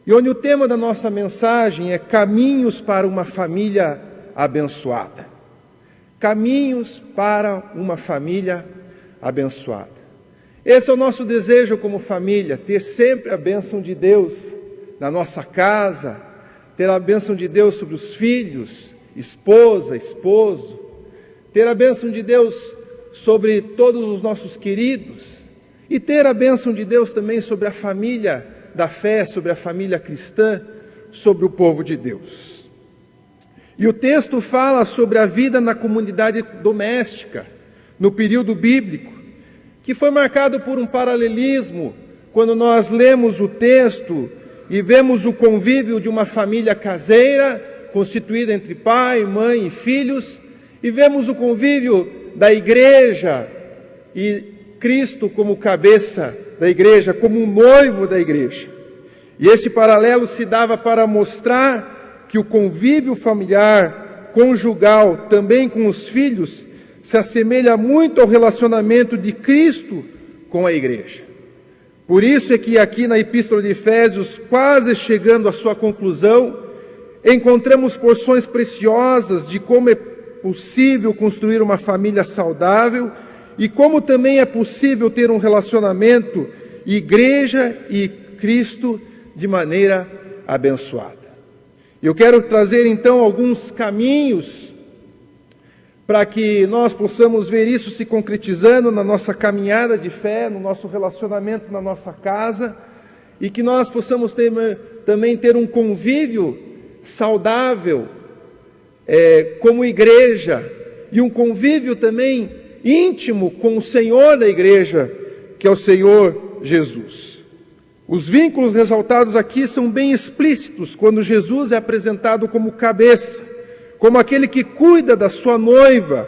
e onde o tema da nossa mensagem é caminhos para uma família abençoada. Caminhos para uma família abençoada. Esse é o nosso desejo como família, ter sempre a bênção de Deus na nossa casa, ter a bênção de Deus sobre os filhos, esposa, esposo, ter a bênção de Deus sobre todos os nossos queridos e ter a bênção de Deus também sobre a família da fé, sobre a família cristã, sobre o povo de Deus. E o texto fala sobre a vida na comunidade doméstica, no período bíblico, que foi marcado por um paralelismo, quando nós lemos o texto e vemos o convívio de uma família caseira, constituída entre pai, mãe e filhos, e vemos o convívio da igreja e Cristo como cabeça da igreja, como um noivo da igreja. E esse paralelo se dava para mostrar que o convívio familiar, conjugal, também com os filhos, se assemelha muito ao relacionamento de Cristo com a igreja. Por isso é que aqui na Epístola de Efésios, quase chegando à sua conclusão, encontramos porções preciosas de como é possível construir uma família saudável e como também é possível ter um relacionamento igreja e Cristo de maneira abençoada. Eu quero trazer então alguns caminhos para que nós possamos ver isso se concretizando na nossa caminhada de fé, no nosso relacionamento na nossa casa, e que nós possamos também ter um convívio saudável como igreja, e um convívio também íntimo com o Senhor da igreja, que é o Senhor Jesus. Os vínculos ressaltados aqui são bem explícitos quando Jesus é apresentado como cabeça, como aquele que cuida da sua noiva,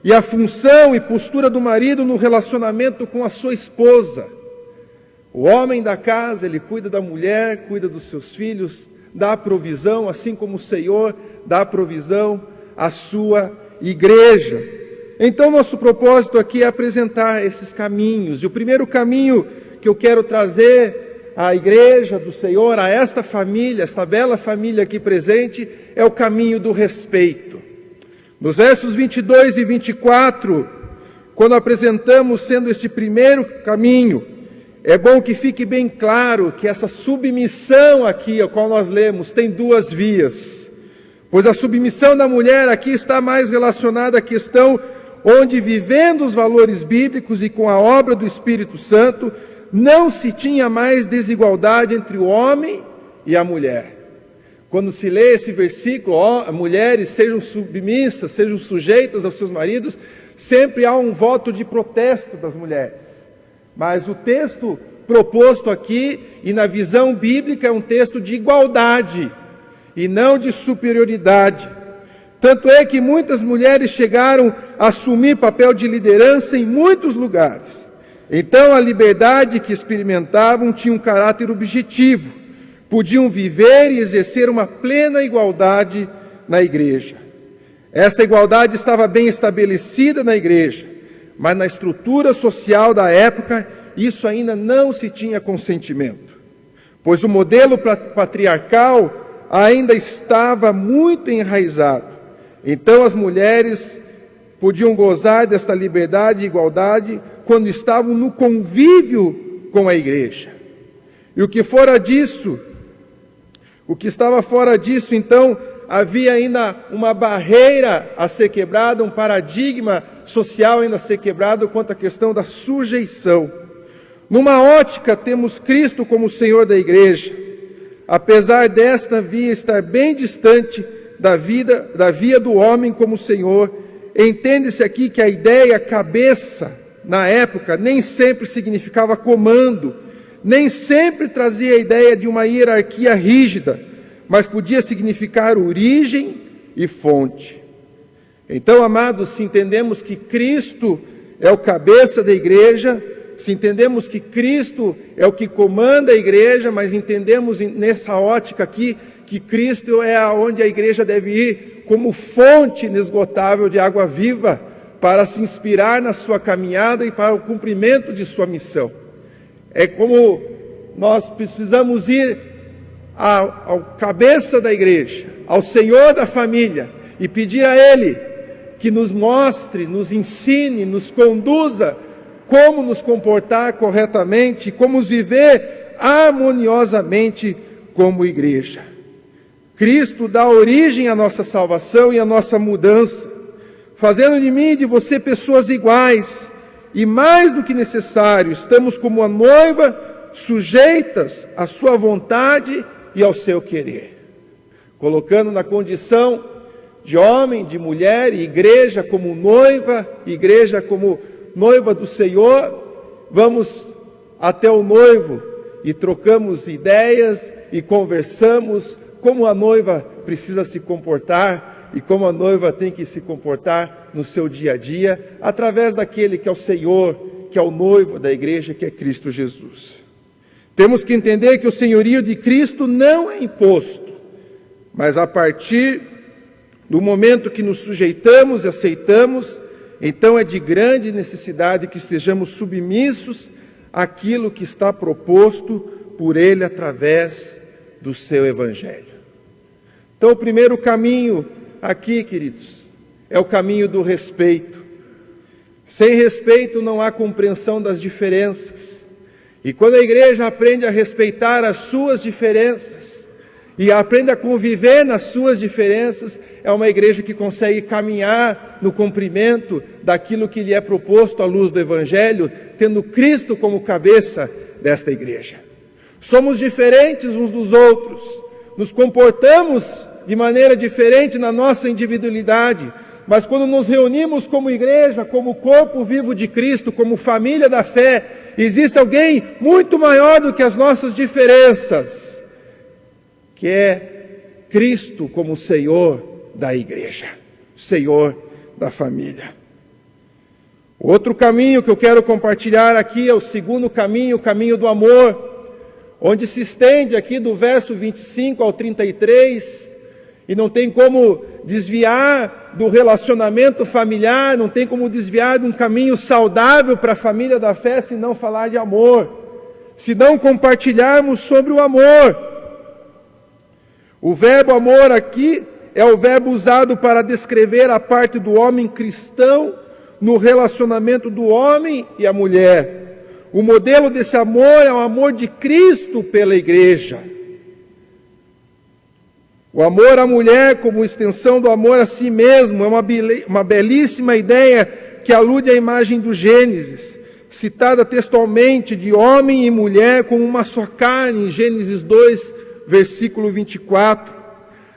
e a função e postura do marido no relacionamento com a sua esposa. O homem da casa, ele cuida da mulher, cuida dos seus filhos, dá provisão, assim como o Senhor dá provisão à sua igreja. Então, nosso propósito aqui é apresentar esses caminhos. E o primeiro caminho que eu quero trazer à igreja do Senhor, a esta família, esta bela família aqui presente, é o caminho do respeito. Nos versos 22 e 24, quando apresentamos sendo este primeiro caminho, é bom que fique bem claro que essa submissão aqui, a qual nós lemos, tem duas vias. Pois a submissão da mulher aqui está mais relacionada à questão onde, vivendo os valores bíblicos e com a obra do Espírito Santo, não se tinha mais desigualdade entre o homem e a mulher. Quando se lê esse versículo, mulheres sejam submissas, sejam sujeitas aos seus maridos, sempre há um voto de protesto das mulheres. Mas o texto proposto aqui, e na visão bíblica, é um texto de igualdade e não de superioridade. Tanto é que muitas mulheres chegaram a assumir papel de liderança em muitos lugares. Então a liberdade que experimentavam tinha um caráter objetivo. Podiam viver e exercer uma plena igualdade na igreja. Esta igualdade estava bem estabelecida na igreja, mas na estrutura social da época, isso ainda não se tinha consentimento. Pois o modelo patriarcal ainda estava muito enraizado. Então as mulheres podiam gozar desta liberdade e igualdade quando estavam no convívio com a igreja. E o que estava fora disso, então, havia ainda uma barreira a ser quebrada, um paradigma social ainda a ser quebrado quanto à questão da sujeição. Numa ótica, temos Cristo como Senhor da igreja. Apesar desta via estar bem distante da via do homem como Senhor, entende-se aqui que a ideia cabeça, na época, nem sempre significava comando, nem sempre trazia a ideia de uma hierarquia rígida, mas podia significar origem e fonte. Então, amados, se entendemos que Cristo é o cabeça da igreja, se entendemos que Cristo é o que comanda a igreja, mas entendemos nessa ótica aqui que Cristo é aonde a igreja deve ir como fonte inesgotável de água viva para se inspirar na sua caminhada e para o cumprimento de sua missão. É como nós precisamos ir ao cabeça da igreja, ao Senhor da família, e pedir a Ele que nos mostre, nos ensine, nos conduza como nos comportar corretamente, como viver harmoniosamente como igreja. Cristo dá origem à nossa salvação e à nossa mudança, fazendo de mim e de você pessoas iguais, e mais do que necessário, estamos como a noiva sujeitas à sua vontade e ao seu querer, colocando na condição de homem, de mulher, e igreja como noiva, igreja como noiva do Senhor. Vamos até o noivo e trocamos ideias e conversamos como a noiva precisa se comportar e como a noiva tem que se comportar no seu dia a dia, através daquele que é o Senhor, que é o noivo da igreja, que é Cristo Jesus. Temos que entender que o senhorio de Cristo não é imposto, mas a partir do momento que nos sujeitamos e aceitamos, então é de grande necessidade que estejamos submissos àquilo que está proposto por Ele através do seu Evangelho. Então, o primeiro caminho aqui, queridos, é o caminho do respeito. Sem respeito não há compreensão das diferenças. E quando a igreja aprende a respeitar as suas diferenças e aprende a conviver nas suas diferenças, é uma igreja que consegue caminhar no cumprimento daquilo que lhe é proposto à luz do Evangelho, tendo Cristo como cabeça desta igreja. Somos diferentes uns dos outros, nos comportamos de maneira diferente na nossa individualidade, mas quando nos reunimos como igreja, como corpo vivo de Cristo, como família da fé, existe alguém muito maior do que as nossas diferenças, que é Cristo como Senhor da igreja, Senhor da família. O outro caminho que eu quero compartilhar aqui é o segundo caminho, o caminho do amor, onde se estende aqui do verso 25 ao 33, e não tem como desviar do relacionamento familiar, não tem como desviar de um caminho saudável para a família da fé, se não falar de amor, se não compartilharmos sobre o amor. O verbo amor aqui é o verbo usado para descrever a parte do homem cristão no relacionamento do homem e a mulher. O modelo desse amor é o amor de Cristo pela igreja. O amor à mulher como extensão do amor a si mesmo é uma belíssima ideia que alude à imagem do Gênesis, citada textualmente de homem e mulher como uma só carne, em Gênesis 2, versículo 24.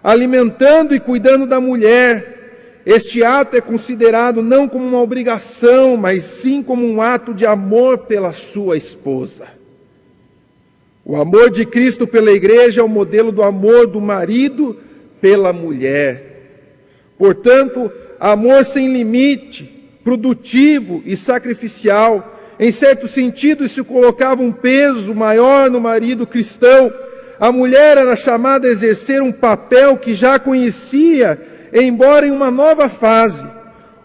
Alimentando e cuidando da mulher, este ato é considerado não como uma obrigação, mas sim como um ato de amor pela sua esposa. O amor de Cristo pela igreja é o modelo do amor do marido pela mulher. Portanto, amor sem limite, produtivo e sacrificial. Em certo sentido, isso colocava um peso maior no marido cristão. A mulher era chamada a exercer um papel que já conhecia, embora em uma nova fase.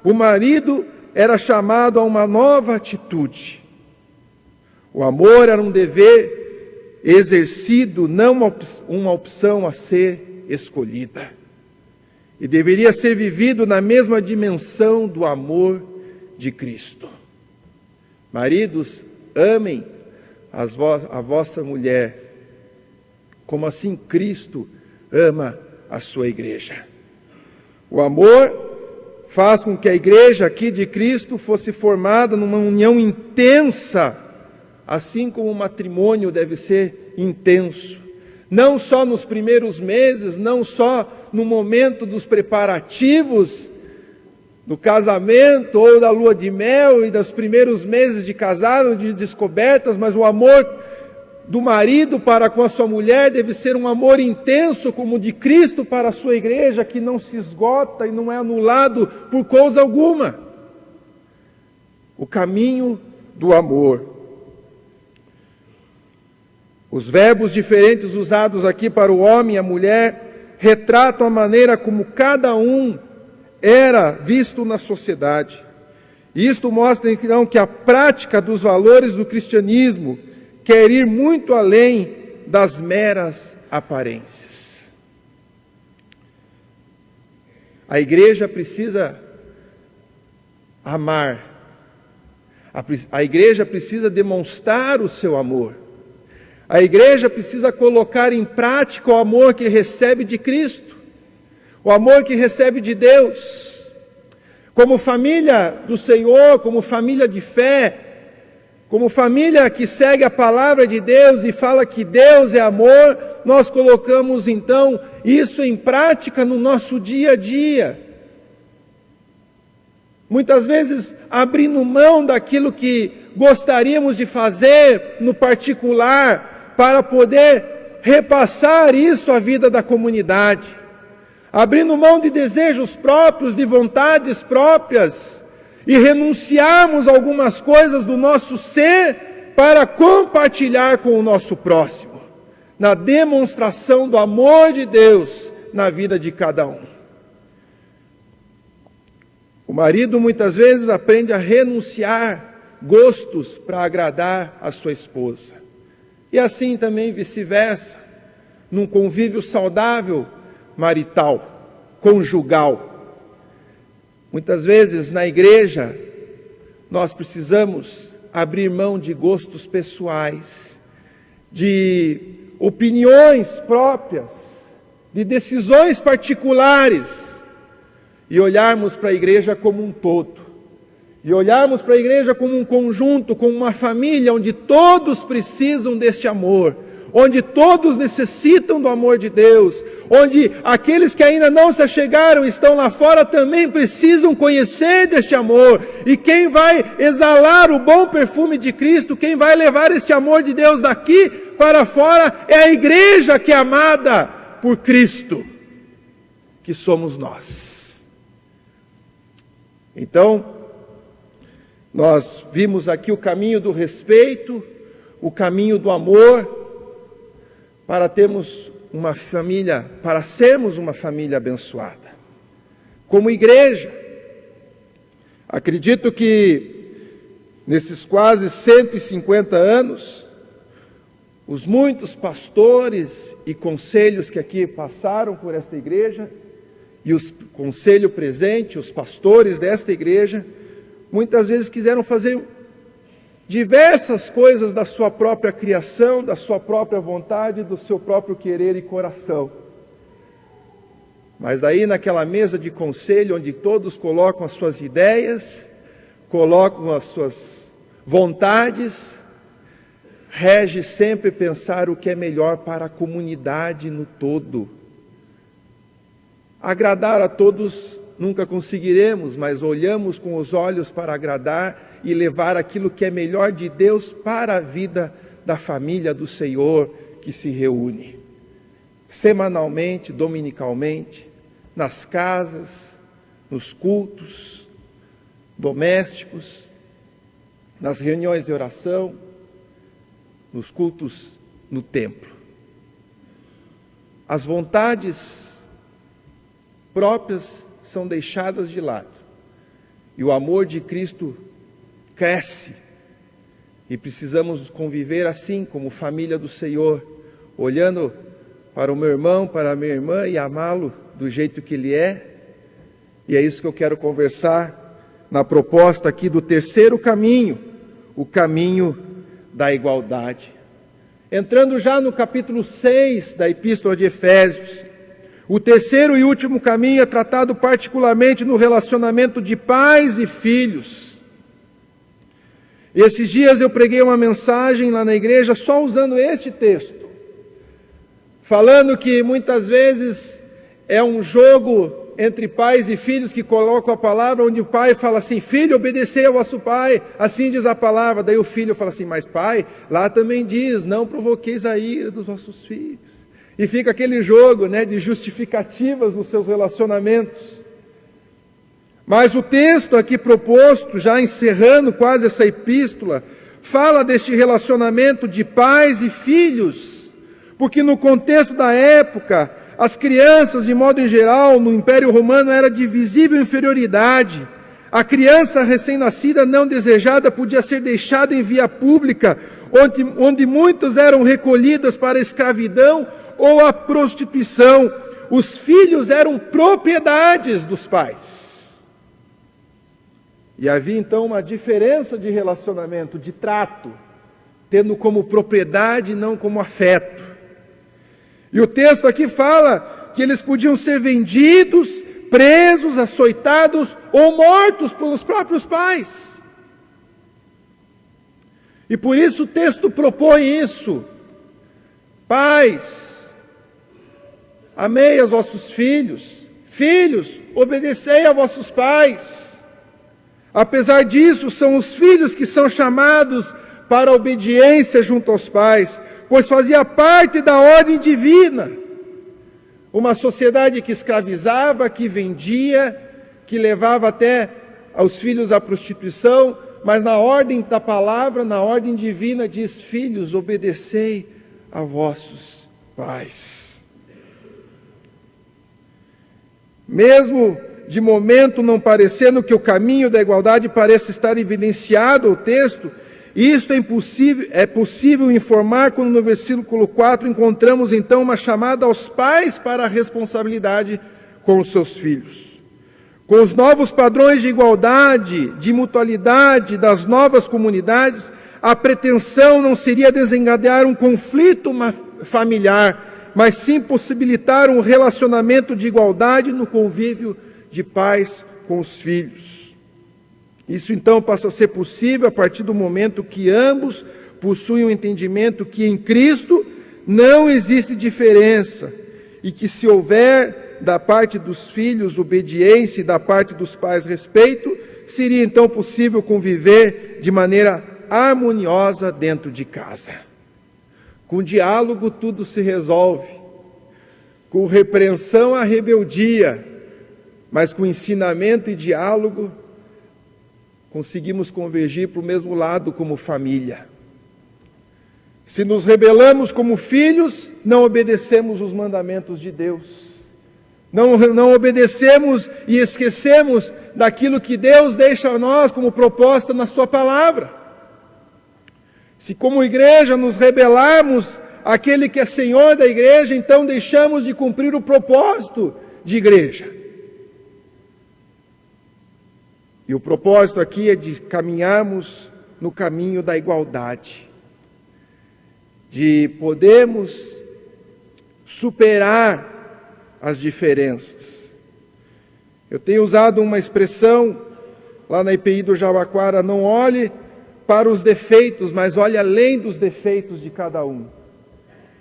O marido era chamado a uma nova atitude. O amor era um dever exercido, não uma opção a ser escolhida. E deveria ser vivido na mesma dimensão do amor de Cristo. Maridos, amem a vossa mulher, como assim Cristo ama a sua igreja. O amor faz com que a igreja aqui de Cristo fosse formada numa união intensa, assim como o matrimônio deve ser intenso. Não só nos primeiros meses, não só no momento dos preparativos do casamento ou da lua de mel e dos primeiros meses de casado, de descobertas, mas o amor do marido para com a sua mulher deve ser um amor intenso, como o de Cristo para a sua igreja, que não se esgota e não é anulado por coisa alguma. O caminho do amor. Os verbos diferentes usados aqui para o homem e a mulher retratam a maneira como cada um era visto na sociedade. Isto mostra então que a prática dos valores do cristianismo quer ir muito além das meras aparências. A igreja precisa amar. A igreja precisa demonstrar o seu amor. A igreja precisa colocar em prática o amor que recebe de Cristo, o amor que recebe de Deus. Como família do Senhor, como família de fé, como família que segue a palavra de Deus e fala que Deus é amor, nós colocamos então isso em prática no nosso dia a dia. Muitas vezes abrindo mão daquilo que gostaríamos de fazer no particular, para poder repassar isso à vida da comunidade. Abrindo mão de desejos próprios, de vontades próprias, e renunciarmos a algumas coisas do nosso ser para compartilhar com o nosso próximo, na demonstração do amor de Deus na vida de cada um. O marido muitas vezes aprende a renunciar gostos para agradar a sua esposa. E assim também vice-versa, num convívio saudável marital, conjugal. Muitas vezes na igreja nós precisamos abrir mão de gostos pessoais, de opiniões próprias, de decisões particulares, e olharmos para a igreja como um todo. E olharmos para a igreja como um conjunto, como uma família, onde todos precisam deste amor, onde todos necessitam do amor de Deus, onde aqueles que ainda não se achegaram, estão lá fora, também precisam conhecer deste amor. E quem vai exalar o bom perfume de Cristo, quem vai levar este amor de Deus daqui para fora, é a igreja que é amada por Cristo, que somos nós. Então, nós vimos aqui o caminho do respeito, o caminho do amor, para termos uma família, para sermos uma família abençoada. Como igreja, acredito que nesses quase 150 anos, os muitos pastores e conselhos que aqui passaram por esta igreja, e o conselho presente, os pastores desta igreja, muitas vezes quiseram fazer diversas coisas da sua própria criação, da sua própria vontade, do seu próprio querer e coração. Mas daí naquela mesa de conselho, onde todos colocam as suas ideias, colocam as suas vontades, rege sempre pensar o que é melhor para a comunidade no todo. Agradar a todos nunca conseguiremos, mas olhamos com os olhos para agradar e levar aquilo que é melhor de Deus para a vida da família do Senhor que se reúne semanalmente, dominicalmente, nas casas, nos cultos domésticos, nas reuniões de oração, nos cultos no templo. As vontades próprias são deixadas de lado, e o amor de Cristo cresce, e precisamos conviver assim, como família do Senhor, olhando para o meu irmão, para a minha irmã, e amá-lo do jeito que ele é. E é isso que eu quero conversar na proposta aqui do terceiro caminho, o caminho da igualdade. Entrando já no capítulo 6 da Epístola de Efésios, o terceiro e último caminho é tratado particularmente no relacionamento de pais e filhos. Esses dias eu preguei uma mensagem lá na igreja só usando este texto, falando que muitas vezes é um jogo entre pais e filhos que colocam a palavra, onde o pai fala assim: filho, obedecei ao vosso pai, assim diz a palavra. Daí o filho fala assim: mas pai, lá também diz, não provoqueis a ira dos vossos filhos. E fica aquele jogo, de justificativas nos seus relacionamentos. Mas o texto aqui proposto, já encerrando quase essa epístola, fala deste relacionamento de pais e filhos, porque no contexto da época, as crianças, de modo em geral, no Império Romano, era de visível inferioridade. A criança recém-nascida não desejada podia ser deixada em via pública, onde muitas eram recolhidas para a escravidão, ou a prostituição. Os filhos eram propriedades dos pais. E havia então uma diferença de relacionamento, de trato, tendo como propriedade e não como afeto. E o texto aqui fala que eles podiam ser vendidos, presos, açoitados ou mortos pelos próprios pais. E por isso o texto propõe isso. Pais, amei aos vossos filhos. Filhos, obedecei a vossos pais. Apesar disso, são os filhos que são chamados para a obediência junto aos pais, pois fazia parte da ordem divina. Uma sociedade que escravizava, que vendia, que levava até os filhos à prostituição, mas na ordem da palavra, na ordem divina, diz: filhos, obedecei a vossos pais. Mesmo de momento não parecendo que o caminho da igualdade pareça estar evidenciado ao texto, isto é possível informar quando no versículo 4 encontramos então uma chamada aos pais para a responsabilidade com os seus filhos. Com os novos padrões de igualdade, de mutualidade das novas comunidades, a pretensão não seria desencadear um conflito familiar, mas sim possibilitar um relacionamento de igualdade no convívio de pais com os filhos. Isso então passa a ser possível a partir do momento que ambos possuem o entendimento que em Cristo não existe diferença e que se houver da parte dos filhos obediência e da parte dos pais respeito, seria então possível conviver de maneira harmoniosa dentro de casa. Com diálogo tudo se resolve, com repreensão a rebeldia, mas com ensinamento e diálogo conseguimos convergir para o mesmo lado como família. Se nos rebelamos como filhos, não obedecemos os mandamentos de Deus. Não obedecemos e esquecemos daquilo que Deus deixa a nós como proposta na sua palavra. Se como igreja nos rebelarmos àquele que é Senhor da igreja, então deixamos de cumprir o propósito de igreja. E o propósito aqui é de caminharmos no caminho da igualdade, de podermos superar as diferenças. Eu tenho usado uma expressão lá na IPI do Jabaquara: não olhe para os defeitos, mas olhe além dos defeitos de cada um.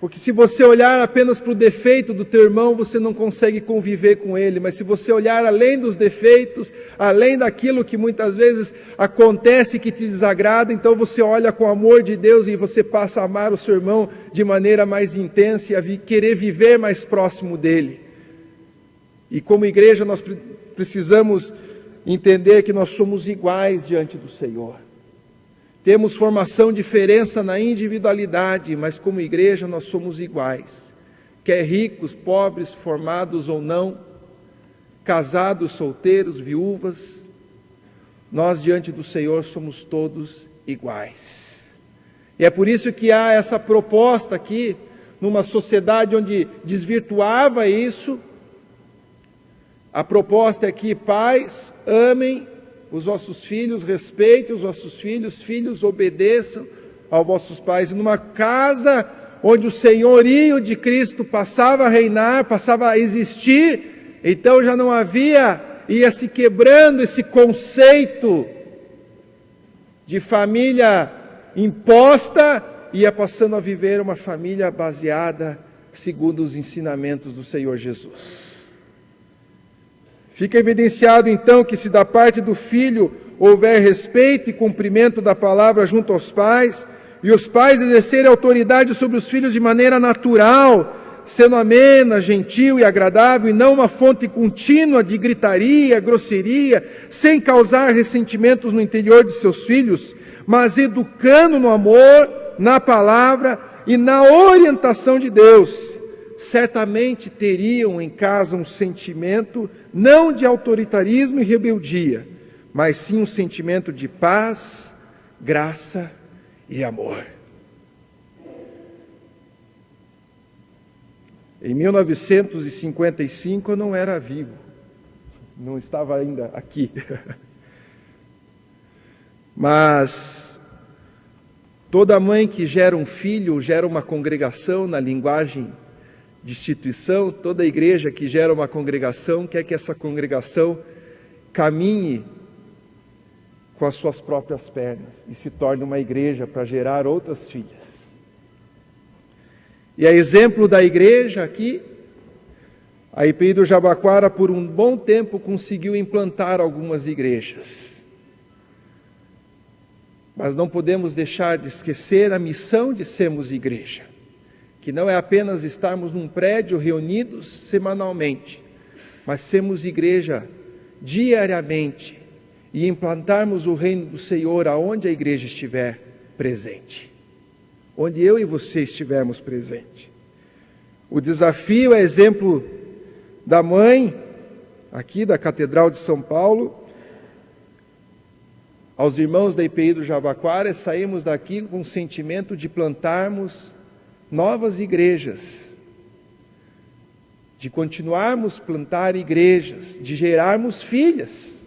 Porque se você olhar apenas para o defeito do teu irmão, você não consegue conviver com ele. Mas se você olhar além dos defeitos, além daquilo que muitas vezes acontece que te desagrada, então você olha com o amor de Deus e você passa a amar o seu irmão de maneira mais intensa e a querer viver mais próximo dele. E como igreja nós precisamos entender que nós somos iguais diante do Senhor. Temos formação, diferença na individualidade, mas como igreja nós somos iguais. Quer ricos, pobres, formados ou não, casados, solteiros, viúvas, nós diante do Senhor somos todos iguais. E é por isso que há essa proposta aqui, numa sociedade onde desvirtuava isso. A proposta é que pais amem os vossos filhos, respeitem os vossos filhos, filhos obedeçam aos vossos pais. E numa casa onde o senhorio de Cristo passava a reinar, passava a existir, então já não havia, ia se quebrando esse conceito de família imposta, ia passando a viver uma família baseada segundo os ensinamentos do Senhor Jesus. Fica evidenciado então que se da parte do filho houver respeito e cumprimento da palavra junto aos pais, e os pais exercerem autoridade sobre os filhos de maneira natural, sendo amena, gentil e agradável, e não uma fonte contínua de gritaria, grosseria, sem causar ressentimentos no interior de seus filhos, mas educando no amor, na palavra e na orientação de Deus, certamente teriam em casa um sentimento não de autoritarismo e rebeldia, mas sim um sentimento de paz, graça e amor. Em 1955 eu não era vivo, não estava ainda aqui. Mas toda mãe que gera um filho, gera uma congregação na linguagem de instituição, toda igreja que gera uma congregação quer que essa congregação caminhe com as suas próprias pernas e se torne uma igreja para gerar outras filhas. E a exemplo da igreja aqui, a IPI do Jabaquara por um bom tempo conseguiu implantar algumas igrejas. Mas não podemos deixar de esquecer a missão de sermos igreja, que não é apenas estarmos num prédio reunidos semanalmente, mas sermos igreja diariamente e implantarmos o reino do Senhor aonde a igreja estiver presente, onde eu e você estivermos presentes. O desafio é exemplo da mãe, aqui da Catedral de São Paulo, aos irmãos da IPI do Jabaquara, saímos daqui com o sentimento de plantarmos novas igrejas, de continuarmos plantar igrejas, de gerarmos filhas,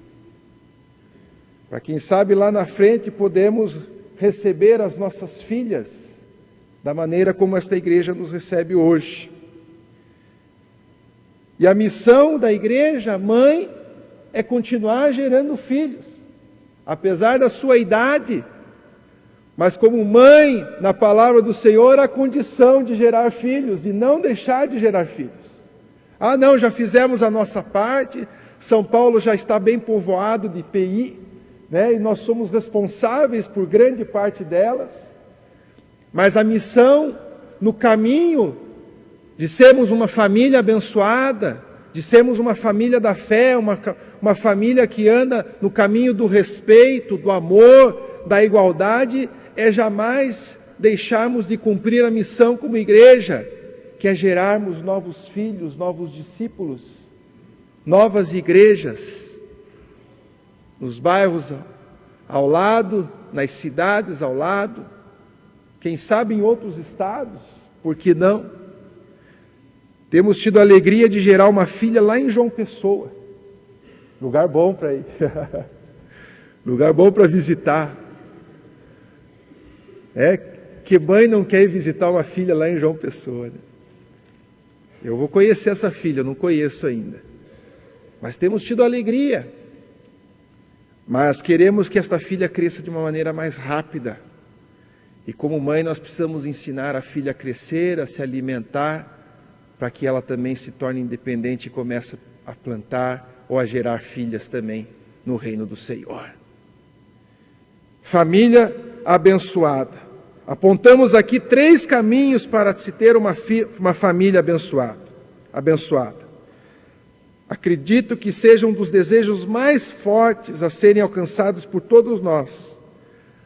para quem sabe lá na frente podemos receber as nossas filhas da maneira como esta igreja nos recebe hoje. E a missão da igreja, mãe, é continuar gerando filhos, apesar da sua idade, mas como mãe, na palavra do Senhor, a condição de gerar filhos e não deixar de gerar filhos. Ah, não, já fizemos a nossa parte, São Paulo já está bem povoado de IPI, né? E nós somos responsáveis por grande parte delas, mas a missão no caminho de sermos uma família abençoada, de sermos uma família da fé, uma família que anda no caminho do respeito, do amor, da igualdade, é jamais deixarmos de cumprir a missão como igreja, que é gerarmos novos filhos, novos discípulos, novas igrejas, nos bairros ao lado, nas cidades ao lado, quem sabe em outros estados, por que não? Temos tido a alegria de gerar uma filha lá em João Pessoa, lugar bom para ir, lugar bom para visitar. Que mãe não quer ir visitar uma filha lá em João Pessoa, né? Eu vou conhecer essa filha, não conheço ainda, mas temos tido alegria, mas queremos que esta filha cresça de uma maneira mais rápida, e como mãe nós precisamos ensinar a filha a crescer, a se alimentar, para que ela também se torne independente e comece a plantar ou a gerar filhas também no reino do Senhor. Família abençoada. Apontamos aqui 3 caminhos para se ter uma família abençoada. Acredito que seja um dos desejos mais fortes a serem alcançados por todos nós.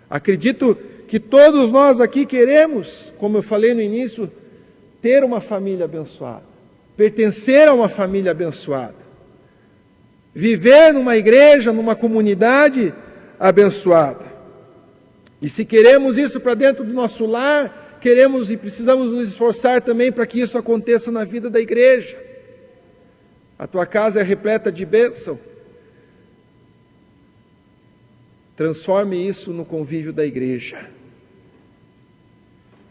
Acredito que todos nós aqui queremos, como eu falei no início, ter uma família abençoada, pertencer a uma família abençoada, viver numa igreja, numa comunidade abençoada. E se queremos isso para dentro do nosso lar, queremos e precisamos nos esforçar também para que isso aconteça na vida da igreja. A tua casa é repleta de bênção. Transforme isso no convívio da igreja.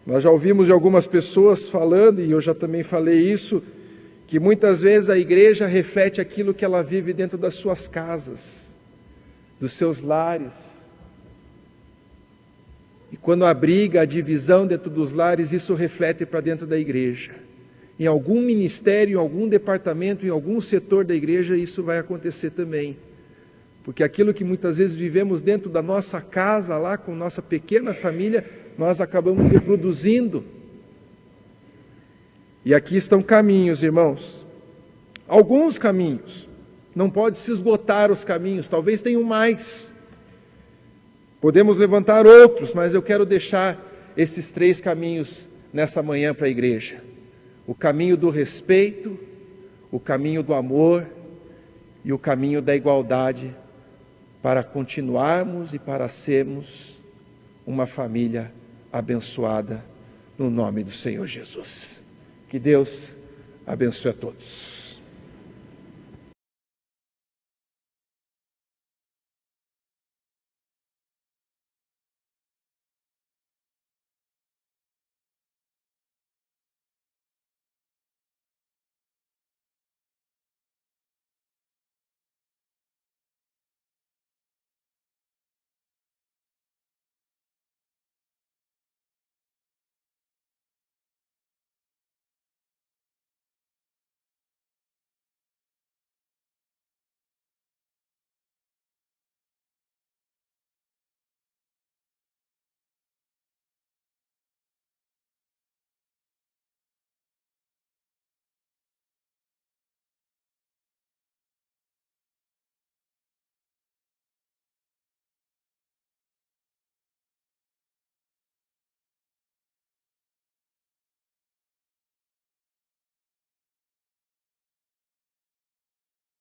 Nós já ouvimos de algumas pessoas falando, e eu já também falei isso, que muitas vezes a igreja reflete aquilo que ela vive dentro das suas casas, dos seus lares. E quando há briga, a divisão dentro dos lares, isso reflete para dentro da igreja. Em algum ministério, em algum departamento, em algum setor da igreja, isso vai acontecer também. Porque aquilo que muitas vezes vivemos dentro da nossa casa, lá com nossa pequena família, nós acabamos reproduzindo. E aqui estão caminhos, irmãos. Alguns caminhos. Não pode se esgotar os caminhos, talvez tenham mais. Podemos levantar outros, mas eu quero deixar esses 3 caminhos nesta manhã para a igreja. O caminho do respeito, o caminho do amor e o caminho da igualdade, para continuarmos e para sermos uma família abençoada no nome do Senhor Jesus. Que Deus abençoe a todos.